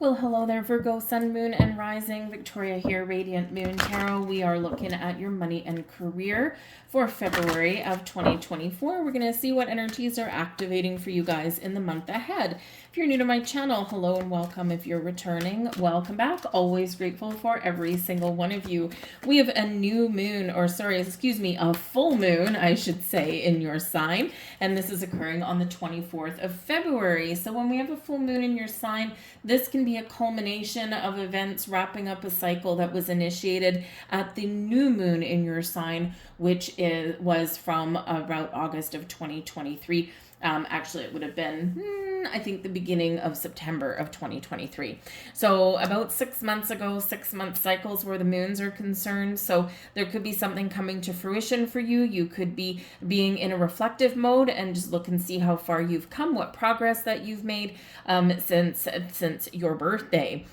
Well, hello there, Virgo, Sun, Moon, and Rising. Victoria here, Radiant Moon Tarot. We are looking at your money and career for February of 2024. We're going to see what energies are activating for you guys in the month ahead. If you're new to my channel, hello and welcome. If you're returning, welcome back. Always grateful for every single one of you. We have a new moon, or sorry, excuse me, a full moon, I should say, in your sign. And this is occurring on the 24th of February. So when we have a full moon in your sign, this can be a culmination of events wrapping up a cycle that was initiated at the new moon in your sign, which was from about August of 2023. Actually, it would have been, I think, the beginning of September of 2023. So about 6 months ago, 6-month cycles where the moons are concerned. So there could be something coming to fruition for you. You could be being in a reflective mode and just look and see how far you've come, what progress that you've made since your birthday,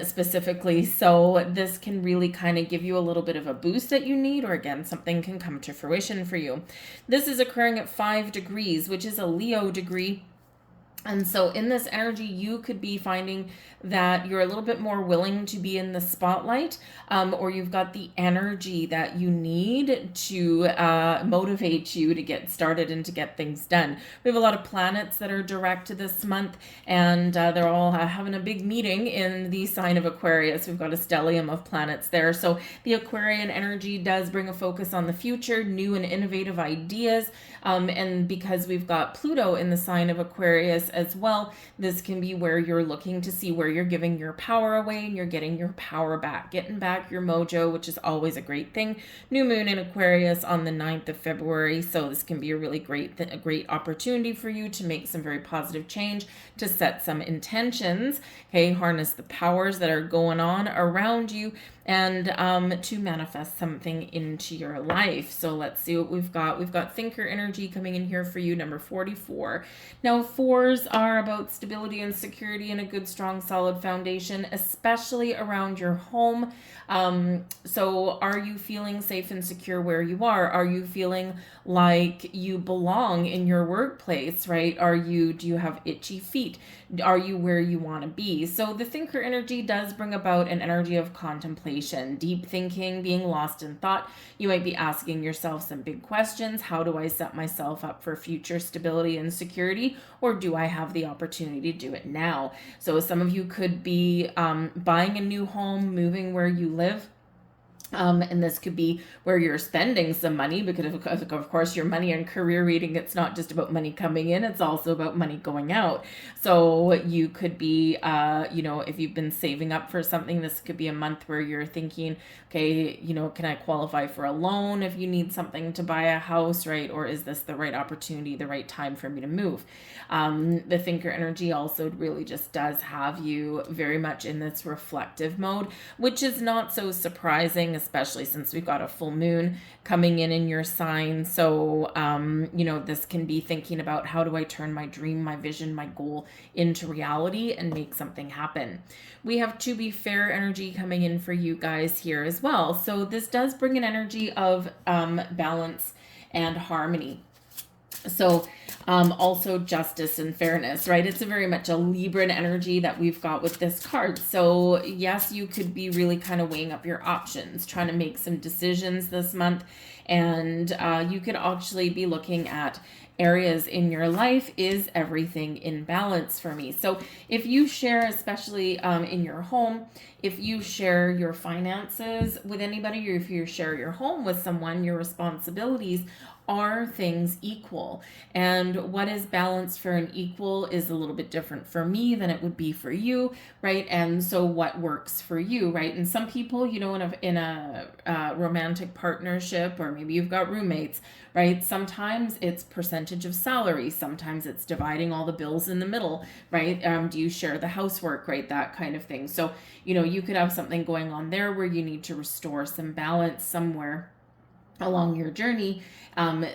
specifically. So this can really kind of give you a little bit of a boost that you need, or again, something can come to fruition for you. This is occurring at 5 degrees, which is a Leo degree. And so in this energy, you could be finding that you're a little bit more willing to be in the spotlight, or you've got the energy that you need to motivate you to get started and to get things done. We have a lot of planets that are direct this month, and they're all having a big meeting in the sign of Aquarius. We've got a stellium of planets there. So the Aquarian energy does bring a focus on the future, new and innovative ideas. And because we've got Pluto in the sign of Aquarius as well, this can be where you're looking to see where you're giving your power away and you're getting your power back, getting back your mojo, which is always a great thing. New moon in Aquarius on the 9th of February. So this can be a really great opportunity for you to make some very positive change, to set some intentions, okay, harness the powers that are going on around you, and to manifest something into your life. So let's see what we've got. We've got thinker energy coming in here for you, number 44. Now, 4s are about stability and security and a good, strong, solid foundation, especially around your home. So are you feeling safe and secure where you are? Are you feeling like you belong in your workplace, right? Do you have itchy feet? Are you where you want to be? So the thinker energy does bring about an energy of contemplation, deep thinking, being lost in thought. You might be asking yourself some big questions. How do I set myself up for future stability and security? Or do I have the opportunity to do it now? So some of you could be buying a new home, moving where you live. And this could be where you're spending some money, because of course your money and career reading, it's not just about money coming in, it's also about money going out. So you could be, if you've been saving up for something, this could be a month where you're thinking, okay, can I qualify for a loan if you need something to buy a house, right? Or is this the right opportunity, the right time for me to move? The thinker energy also really just does have you very much in this reflective mode, which is not so surprising, especially since we've got a full moon coming in your sign. So, this can be thinking about, how do I turn my dream, my vision, my goal into reality and make something happen? We have to be fair energy coming in for you guys here as well. So this does bring an energy of balance and harmony. So also justice and fairness, right? It's a very much a Libran energy that we've got with this card. So yes, you could be really kind of weighing up your options, trying to make some decisions this month. And you could actually be looking at areas in your life. Is everything in balance for me? So if you share, especially in your home, if you share your finances with anybody, or if you share your home with someone, your responsibilities, are things equal? And what is balance for an equal is a little bit different for me than it would be for you, right? And so what works for you, right? And some people, in a romantic partnership, or maybe you've got roommates, right? Sometimes it's percentage of salary. Sometimes it's dividing all the bills in the middle, right? Do you share the housework, right? That kind of thing. So, you could have something going on there where you need to restore some balance somewhere. along your journey,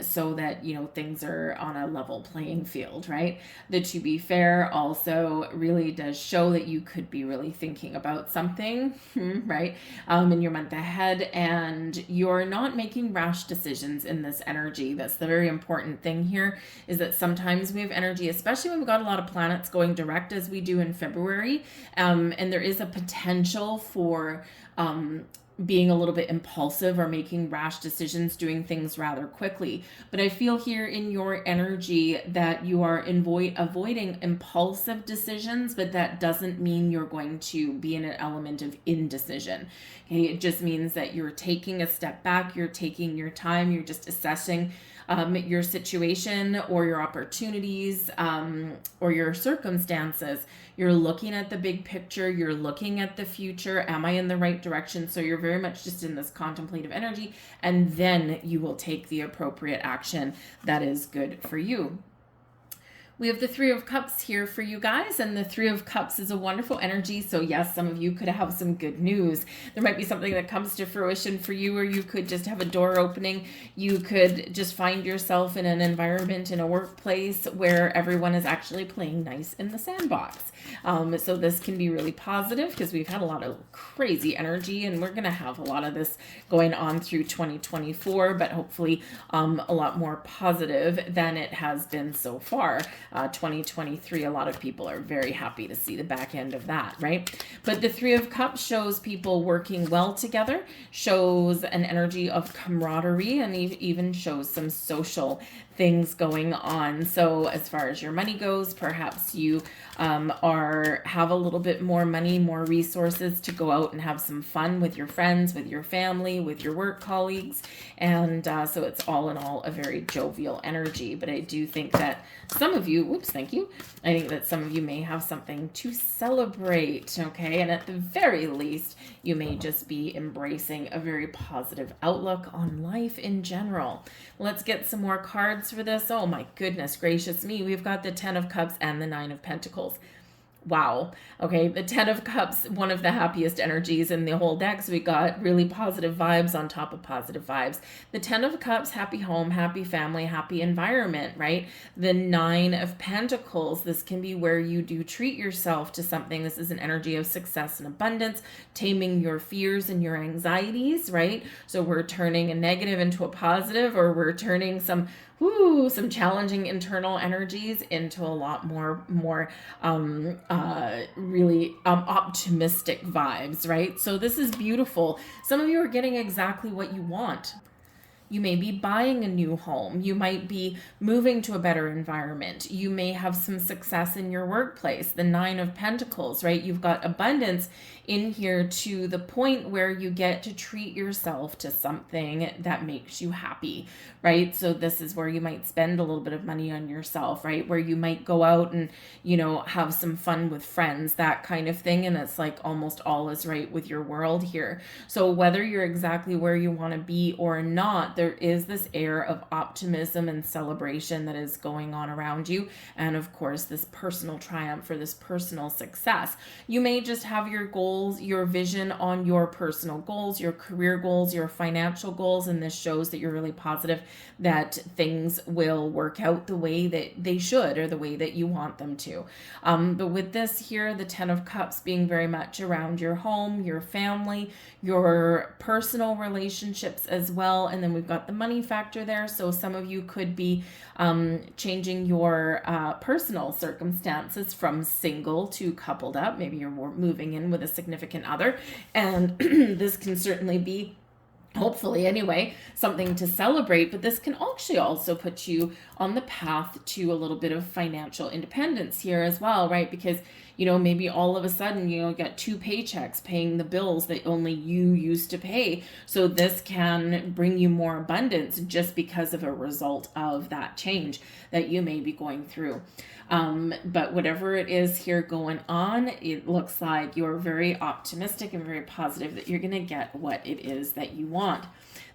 so that, you know, things are on a level playing field, right? The to be fair also really does show that you could be really thinking about something, right, in your month ahead, and you're not making rash decisions in this energy. That's the very important thing here, is that sometimes we have energy, especially when we've got a lot of planets going direct as we do in February, and there is a potential for being a little bit impulsive or making rash decisions, doing things rather quickly. But I feel here in your energy that you are avoiding impulsive decisions, but that doesn't mean you're going to be in an element of indecision. Okay, it just means that you're taking a step back, you're taking your time, you're just assessing your situation or your opportunities, or your circumstances. You're looking at the big picture. You're looking at the future. Am I in the right direction? So you're very much just in this contemplative energy, and then you will take the appropriate action that is good for you. We have the Three of Cups here for you guys, and the Three of Cups is a wonderful energy. So yes, some of you could have some good news. There might be something that comes to fruition for you, or you could just have a door opening. You could just find yourself in an environment, in a workplace, where everyone is actually playing nice in the sandbox. So this can be really positive, because we've had a lot of crazy energy, and we're going to have a lot of this going on through 2024, but hopefully a lot more positive than it has been so far. 2023, a lot of people are very happy to see the back end of that, right? But the Three of Cups shows people working well together, shows an energy of camaraderie, and even shows some social things going on. So as far as your money goes, perhaps you have a little bit more money, more resources to go out and have some fun with your friends, with your family, with your work colleagues. And so it's all in all a very jovial energy. But I do think that some of you, thank you. I think that some of you may have something to celebrate, okay? And at the very least, you may just be embracing a very positive outlook on life in general. Let's get some more cards for this. Oh my goodness gracious me. We've got the Ten of Cups and the Nine of Pentacles. Wow. Okay. The Ten of Cups, one of the happiest energies in the whole deck. So we got really positive vibes on top of positive vibes. The Ten of Cups, happy home, happy family, happy environment, right? The Nine of Pentacles, this can be where you do treat yourself to something. This is an energy of success and abundance, taming your fears and your anxieties, right? So we're turning a negative into a positive, or we're turning some challenging internal energies into a lot more really optimistic vibes, right? So this is beautiful. Some of you are getting exactly what you want. You may be buying a new home. You might be moving to a better environment. You may have some success in your workplace. The Nine of Pentacles, right? You've got abundance in here to the point where you get to treat yourself to something that makes you happy, right? So this is where you might spend a little bit of money on yourself, right? Where you might go out and, have some fun with friends, that kind of thing. And it's like almost all is right with your world here. So whether you're exactly where you want to be or not, there is this air of optimism and celebration that is going on around you. And of course, this personal triumph or this personal success. You may just have your goals, your vision on your personal goals, your career goals, your financial goals. And this shows that you're really positive that things will work out the way that they should, or the way that you want them to. But with this here, the Ten of Cups being very much around your home, your family, your personal relationships as well. And then we've got the money factor there. So some of you could be changing your personal circumstances from single to coupled up. Maybe you're moving in with a significant other. And this can certainly be, hopefully anyway, something to celebrate, but this can actually also put you on the path to a little bit of financial independence here as well, right? Because, maybe all of a sudden, you get two paychecks paying the bills that only you used to pay. So this can bring you more abundance just because of a result of that change that you may be going through. But whatever it is here going on, it looks like you're very optimistic and very positive that you're going to get what it is that you want.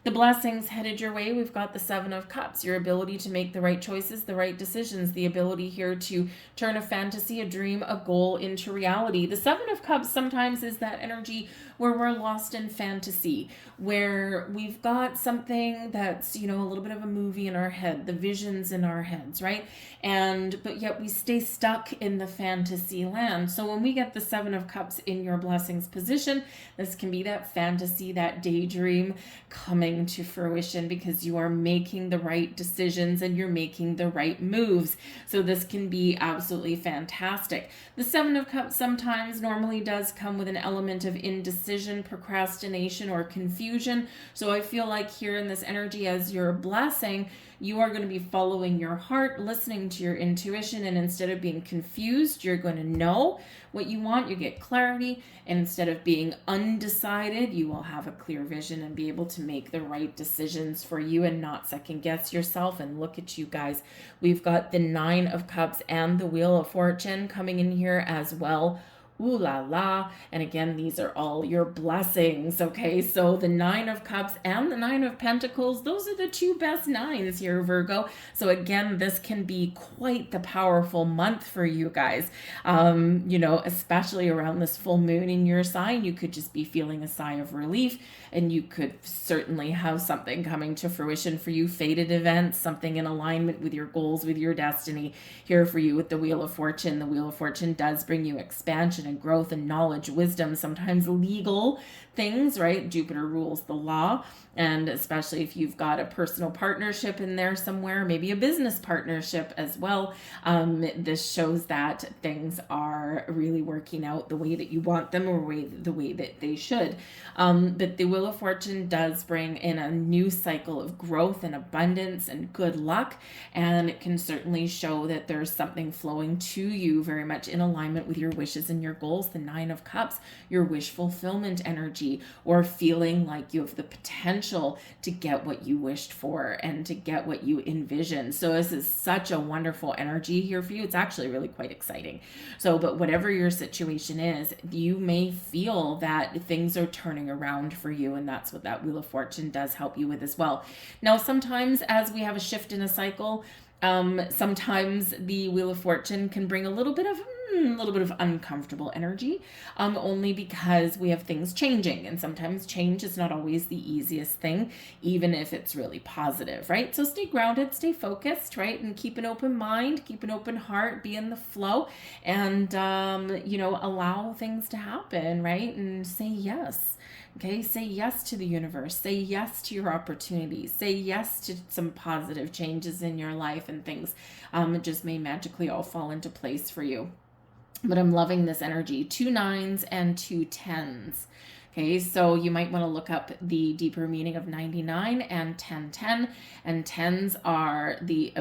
The blessings headed your way. We've got the Seven of Cups, your ability to make the right choices, the right decisions, the ability here to turn a fantasy, a dream, a goal into reality. The Seven of Cups sometimes is that energy where we're lost in fantasy, where we've got something that's, you know, a little bit of a movie in our head, the visions in our heads, right? But yet we stay stuck in the fantasy land. So when we get the Seven of Cups in your blessings position, this can be that fantasy, that daydream coming to fruition because you are making the right decisions and you're making the right moves. So this can be absolutely fantastic. The Seven of Cups sometimes normally does come with an element of indecision, procrastination, or confusion. So I feel like here in this energy as your blessing, you are going to be following your heart, listening to your intuition, and instead of being confused, you're going to know what you want. You get clarity, and instead of being undecided, you will have a clear vision and be able to make the right decisions for you and not second guess yourself. And look at you guys. We've got the Nine of Cups and the Wheel of Fortune coming in here as well. Ooh la la. And again, these are all your blessings, okay? So the Nine of Cups and the Nine of Pentacles, those are the two best nines here, Virgo. So again, this can be quite the powerful month for you guys. You know, especially around this full moon in your sign, you could just be feeling a sigh of relief, and you could certainly have something coming to fruition for you, fated events, something in alignment with your goals, with your destiny here for you with the Wheel of Fortune. The Wheel of Fortune does bring you expansion and growth and knowledge, wisdom, sometimes legal things, right? Jupiter rules the law. And especially if you've got a personal partnership in there somewhere, maybe a business partnership as well, this shows that things are really working out the way that you want them, or the way that they should. But the Wheel of Fortune does bring in a new cycle of growth and abundance and good luck, and it can certainly show that there's something flowing to you very much in alignment with your wishes and your goals. The Nine of Cups, your wish fulfillment energy, or feeling like you have the potential to get what you wished for and to get what you envisioned. So this is such a wonderful energy here for you. It's actually really quite exciting. So, but whatever your situation is, you may feel that things are turning around for you, and that's what that Wheel of Fortune does help you with as well. Now, sometimes as we have a shift in a cycle, sometimes the Wheel of Fortune can bring a little bit of uncomfortable energy, only because we have things changing, and sometimes change is not always the easiest thing, even if it's really positive, right? So stay grounded, stay focused, right? And keep an open mind, keep an open heart, be in the flow, and, you know, allow things to happen, right? And say yes. Okay, say yes to the universe, say yes to your opportunities, say yes to some positive changes in your life, and things just may magically all fall into place for you. But I'm loving this energy. 2 9s and 2 10s. Okay, so you might want to look up the deeper meaning of 99 and 1010. And 10s are the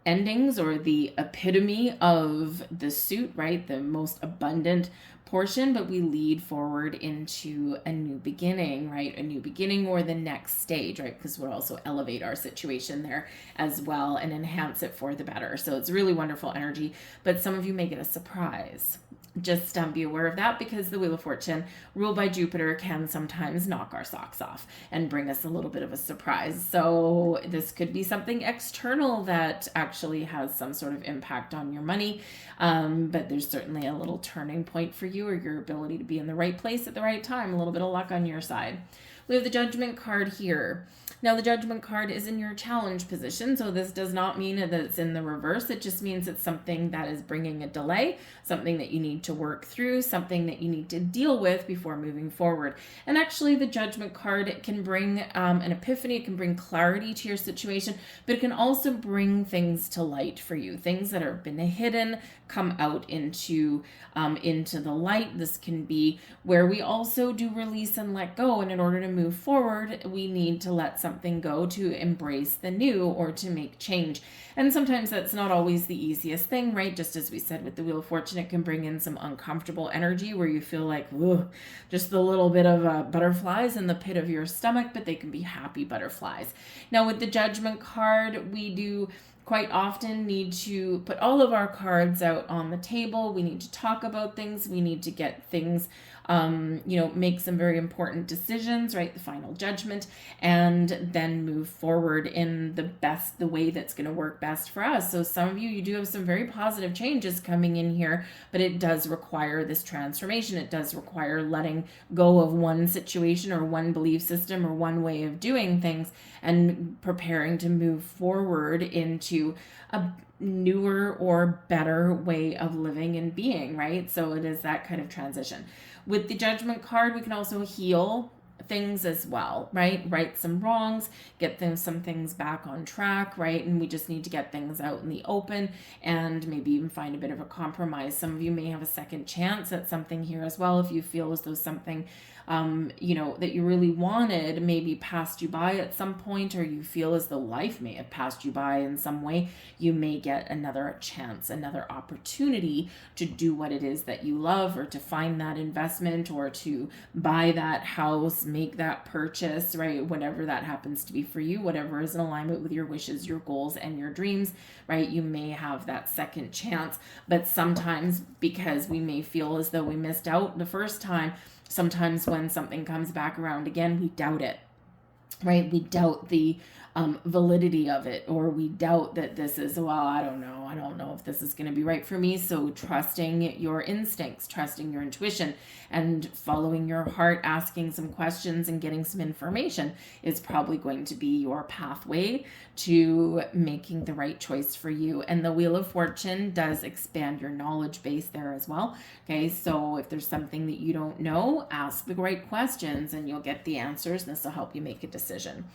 endings, or the epitome of the suit, right? The most abundant portion, but we lead forward into a new beginning, right? A new beginning, or the next stage, right? Because we'll also elevate our situation there as well and enhance it for the better. So it's really wonderful energy, but some of you may get a surprise. Just be aware of that, because the Wheel of Fortune, ruled by Jupiter, can sometimes knock our socks off and bring us a little bit of a surprise. So this could be something external that actually has some sort of impact on your money, but there's certainly a little turning point for you, or your ability to be in the right place at the right time. A little bit of luck on your side. We have the Judgment card here. Now, the Judgment card is in your challenge position, so this does not mean that it's in the reverse. It just means it's something that is bringing a delay, something that you need to work through, something that you need to deal with before moving forward. And actually, the Judgment card, it can bring an epiphany, it can bring clarity to your situation, but it can also bring things to light for you. Things that have been hidden come out into the light. This can be where we also do release and let go, and in order to move forward, we need to let something go to embrace the new, or to make change. And sometimes that's not always the easiest thing, right? Just as we said with the Wheel of Fortune, it can bring in some uncomfortable energy where you feel like, ooh, just a little bit of butterflies in the pit of your stomach, but they can be happy butterflies. Now, with the Judgment card, we do quite often need to put all of our cards out on the table. We need to talk about things. We need to get things, make some very important decisions, right? right? The final judgment, and then move forward in the way that's going to work best for us. So some of you do have some very positive changes coming in here, but it does require this transformation. It does require letting go of one situation or one belief system or one way of doing things and preparing to move forward into a newer or better way of living and being, right? So it is that kind of transition. With the Judgment card, we can also heal things as well, right? Right some wrongs, get some things back on track, right? And we just need to get things out in the open and maybe even find a bit of a compromise. Some of you may have a second chance at something here as well. If you feel as though something that you really wanted maybe passed you by at some point, or you feel as though life may have passed you by in some way, you may get another chance, another opportunity to do what it is that you love, or to find that investment, or to buy that house, make that purchase, right? Whatever that happens to be for you, whatever is in alignment with your wishes, your goals, and your dreams, right? You may have that second chance, but sometimes because we may feel as though we missed out the first time, sometimes when something comes back around again, we doubt it, right? We doubt the validity of it, or we doubt that this is, well, I don't know if this is going to be right for me. So trusting your instincts, trusting your intuition, and following your heart, asking some questions and getting some information is probably going to be your pathway to making the right choice for you. And the Wheel of Fortune does expand your knowledge base there as well. Okay, so if there's something that you don't know, ask the right questions and you'll get the answers. This will help you make a decision.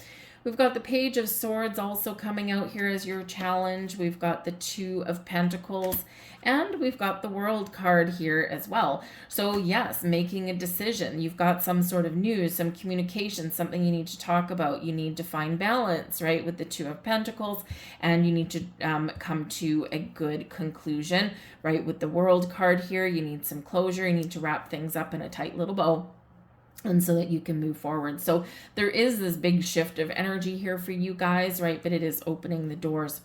We've got the Page of Swords also coming out here as your challenge. We've got the Two of Pentacles, and we've got the World card here as well. So yes, making a decision. You've got some sort of news, some communication, something you need to talk about. You need to find balance, right, with the Two of Pentacles, and you need to come to a good conclusion, right? With the World card here, you need some closure. You need to wrap things up in a tight little bow, and so that you can move forward. So there is this big shift of energy here for you guys, right? But it is opening the doors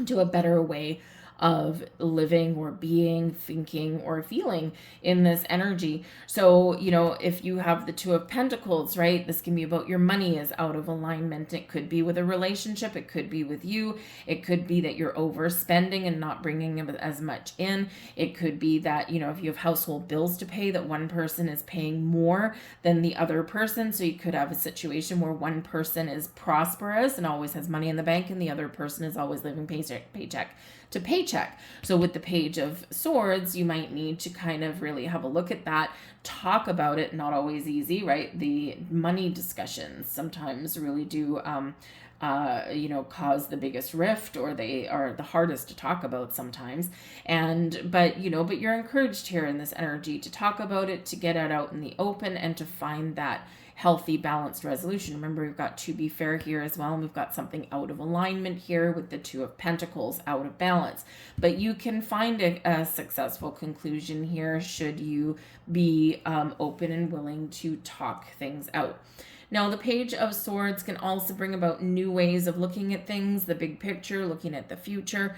to a better way of living or being, thinking or feeling in this energy. So, if you have the Two of Pentacles, right, this can be about your money is out of alignment. It could be with a relationship. It could be with you. It could be that you're overspending and not bringing as much in. It could be that, if you have household bills to pay, that one person is paying more than the other person. So you could have a situation where one person is prosperous and always has money in the bank, and the other person is always living paycheck to paycheck. So with the Page of Swords, you might need to kind of really have a look at that, talk about it. Not always easy, right? The money discussions sometimes really do cause the biggest rift, or they are the hardest to talk about sometimes. But you're encouraged here in this energy to talk about it, to get it out in the open, and to find that healthy, balanced resolution. Remember, we've got to be fair here as well, and we've got something out of alignment here with the Two of Pentacles out of balance. But you can find a successful conclusion here should you be open and willing to talk things out. Now, the Page of Swords can also bring about new ways of looking at things, the big picture, looking at the future.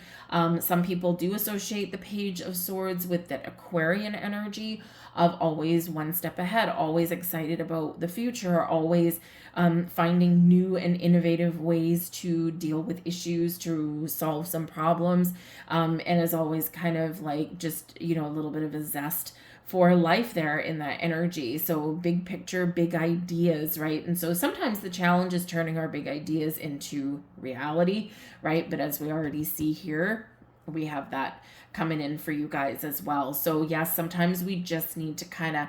Some people do associate the Page of Swords with that Aquarian energy of always one step ahead, always excited about the future, always finding new and innovative ways to deal with issues, to solve some problems, and is always kind of like just, a little bit of a zest for life there in that energy. So big picture, big ideas, right? And so sometimes the challenge is turning our big ideas into reality, right? But as we already see here, we have that coming in for you guys as well. So yes, sometimes we just need to kind of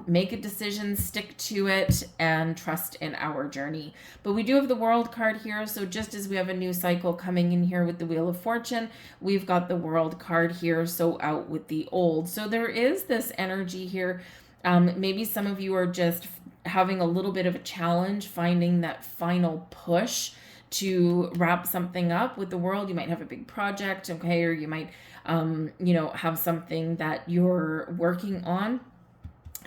make a decision, stick to it, and trust in our journey. But we do have the World card here. So just as we have a new cycle coming in here with the Wheel of Fortune, we've got the World card here. So out with the old. So there is this energy here. Maybe some of you are just having a little bit of a challenge, finding that final push to wrap something up with the world. You might have a big project, okay, or you might, have something that you're working on.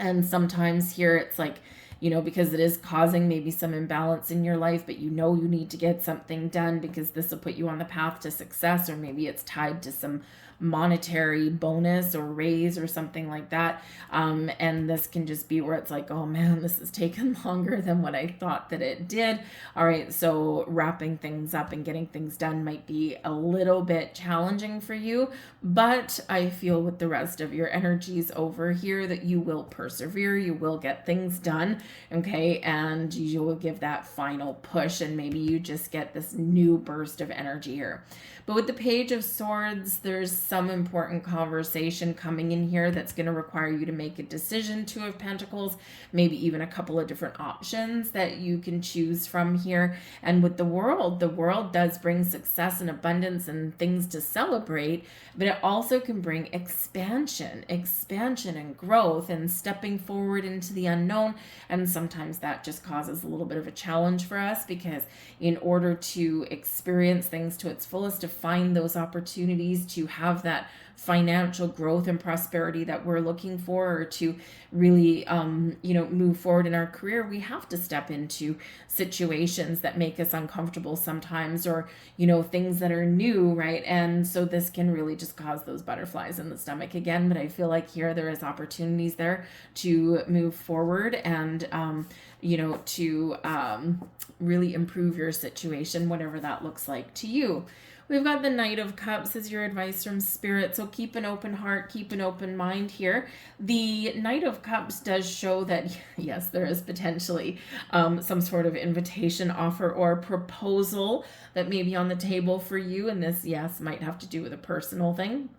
And sometimes here it's like, because it is causing maybe some imbalance in your life, but you need to get something done because this will put you on the path to success, or maybe it's tied to some monetary bonus or raise or something like that. And this can just be where it's like, oh man, this has taken longer than what I thought that it did. All right, so wrapping things up and getting things done might be a little bit challenging for you, but I feel with the rest of your energies over here that you will persevere, you will get things done, okay, and you will give that final push, and maybe you just get this new burst of energy here. But with the Page of Swords, there's some important conversation coming in here that's going to require you to make a decision. Two of Pentacles, maybe even a couple of different options that you can choose from here. And with the world does bring success and abundance and things to celebrate, but it also can bring expansion and growth and stepping forward into the unknown. And sometimes that just causes a little bit of a challenge for us, because in order to experience things to its fullest, to find those opportunities, to have that financial growth and prosperity that we're looking for, or to really move forward in our career, we have to step into situations that make us uncomfortable sometimes, or things that are new, right? And so this can really just cause those butterflies in the stomach again. But I feel like here there is opportunities there to move forward and to really improve your situation, whatever that looks like to you. We've got the Knight of Cups as your advice from Spirit. So keep an open heart, keep an open mind here. The Knight of Cups does show that, yes, there is potentially some sort of invitation, offer, or proposal that may be on the table for you. And this, yes, might have to do with a personal thing.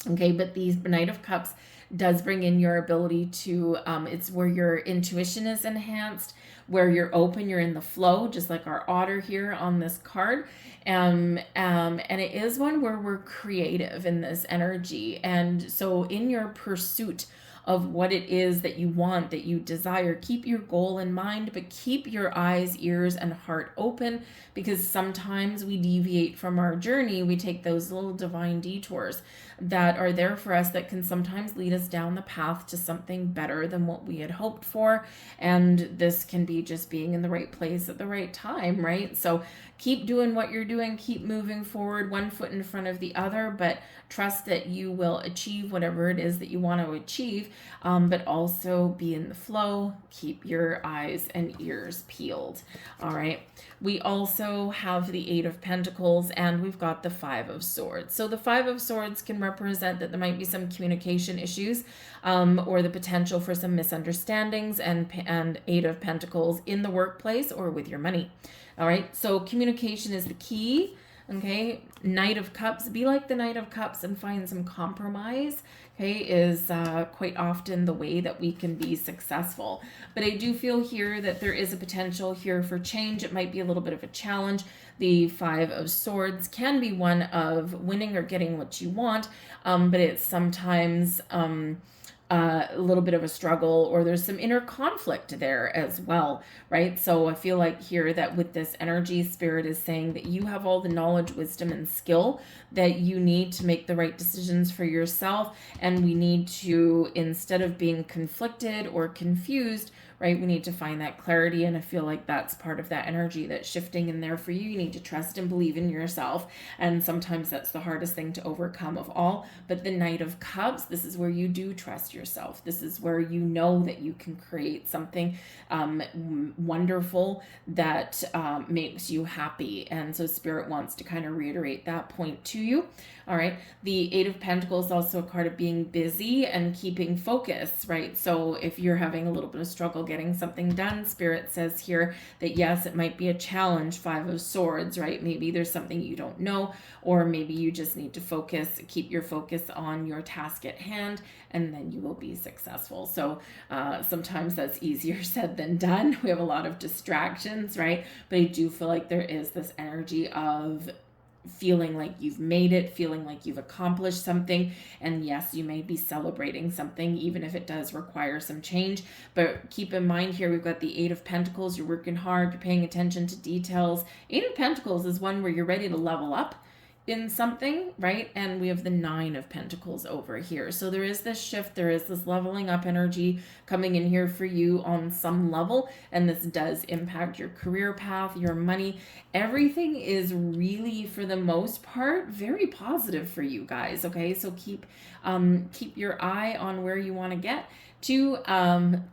Okay, but the Knight of Cups does bring in your ability to, it's where your intuition is enhanced, where you're open, you're in the flow, just like our otter here on this card. And it is one where we're creative in this energy. And so in your pursuit of what it is that you want, that you desire, keep your goal in mind, but keep your eyes, ears, and heart open, because sometimes we deviate from our journey. We take those little divine detours that are there for us that can sometimes lead us down the path to something better than what we had hoped for. And this can be just being in the right place at the right time, right? So keep doing what you're doing, keep moving forward, one foot in front of the other, but trust that you will achieve whatever it is that you want to achieve, but also be in the flow, keep your eyes and ears peeled. All right. We also have the Eight of Pentacles, and we've got the Five of Swords. So the Five of Swords can represent that there might be some communication issues, or the potential for some misunderstandings, and Eight of Pentacles in the workplace or with your money. All right, so communication is the key. Okay, Knight of Cups, be like the Knight of Cups and find some compromise, okay, is quite often the way that we can be successful. But I do feel here that there is a potential here for change. It might be a little bit of a challenge. The Five of Swords can be one of winning or getting what you want, but it's sometimes a little bit of a struggle, or there's some inner conflict there as well, right? So I feel like here that with this energy, Spirit is saying that you have all the knowledge, wisdom, and skill that you need to make the right decisions for yourself. And we need to, instead of being conflicted or confused, right, we need to find that clarity. And I feel like that's part of that energy that's shifting in there for you. You need to trust and believe in yourself. And sometimes that's the hardest thing to overcome of all. But the Knight of Cups, this is where you do trust yourself. This is where you know that you can create something wonderful that makes you happy. And so Spirit wants to kind of reiterate that point to you. All right. The Eight of Pentacles is also a card of being busy and keeping focus, right? So if you're having a little bit of struggle getting something done, Spirit says here that yes, it might be a challenge. Five of Swords, right? Maybe there's something you don't know, or maybe you just need to focus, keep your focus on your task at hand, and then you will be successful. So sometimes that's easier said than done. We have a lot of distractions, right? But I do feel like there is this energy of feeling like you've made it, feeling like you've accomplished something. And yes, you may be celebrating something, even if it does require some change. But keep in mind here, we've got the Eight of Pentacles. You're working hard, you're paying attention to details. Eight of Pentacles is one where you're ready to level up. in something, right? And we have the 9 of Pentacles over here. So there is this shift, there is this leveling up energy coming in here for you on some level, and this does impact your career path, your money. Everything is really, for the most part, very positive for you guys, okay? So keep your eye on where you want to get to,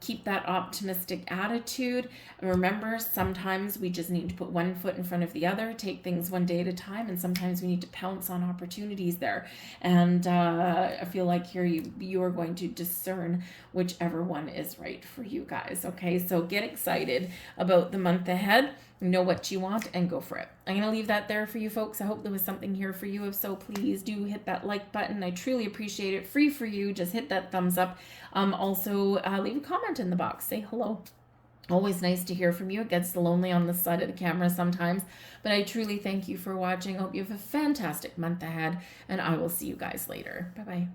keep that optimistic attitude. And remember, sometimes we just need to put one foot in front of the other, take things one day at a time, and sometimes we need to pounce on opportunities there. And I feel like here you are going to discern whichever one is right for you guys, okay? So get excited about the month ahead. Know what you want and go for it. I'm going to leave that there for you folks. I hope there was something here for you. If so, please do hit that like button. I truly appreciate it. Free for you. Just hit that thumbs up. Also, leave a comment in the box. Say hello. Always nice to hear from you. It gets lonely on the side of the camera sometimes, but I truly thank you for watching. I hope you have a fantastic month ahead, and I will see you guys later. Bye-bye.